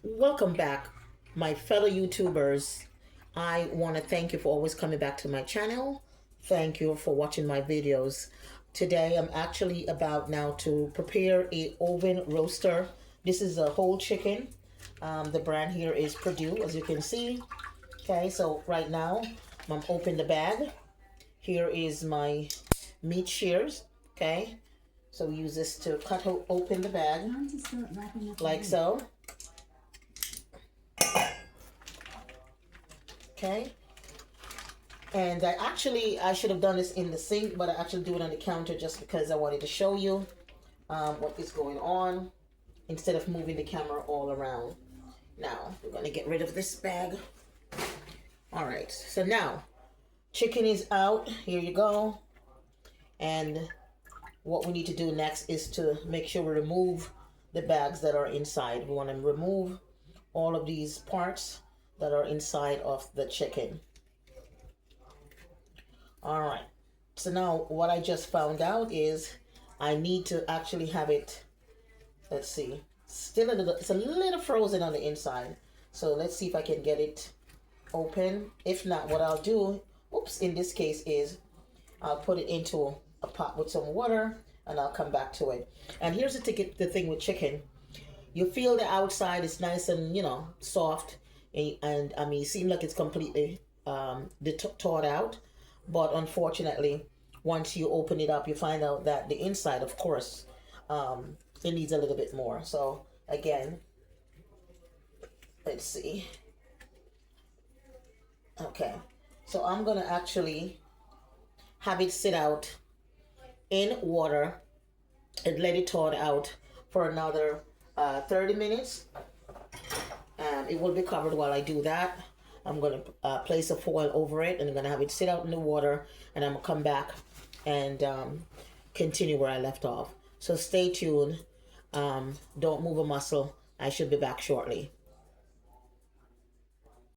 Welcome back, my fellow YouTubers. I want to thank you for always coming back to my channel. Thank you for watching my videos. Today I'm actually about now to prepare a oven roaster. This is a whole chicken. The brand here is Perdue, as you can see. Okay, so right now I'm open the bag. Here is my meat shears. Okay, so we use this to cut open the bag like so. Okay, and I should have done this in the sink, but I actually do it on the counter just because I wanted to show you what is going on instead of moving the camera all around. Now we're going to get rid of this bag. All right, so now chicken is out. Here you go. And what we need to do next is to make sure we remove the bags that are inside. We want to remove all of these parts that are inside of the chicken. All right, so now what I just found out is I need to actually have it, let's see, still it's a little frozen on the inside. So let's see if I can get it open. If not, what I'll do, in this case is I'll put it into a pot with some water and I'll come back to it. And here's the thing with chicken. You feel the outside is nice and, soft. And I mean, it seems like it's completely thawed out. But unfortunately, once you open it up, you find out that the inside, of course, it needs a little bit more. So again, let's see. Okay, so I'm going to actually have it sit out in water and let it thaw out for another 30 minutes. It will be covered while I do that. I'm going to place a foil over it and I'm going to have it sit out in the water, and I'm going to come back and continue where I left off. So stay tuned. Don't move a muscle. I should be back shortly.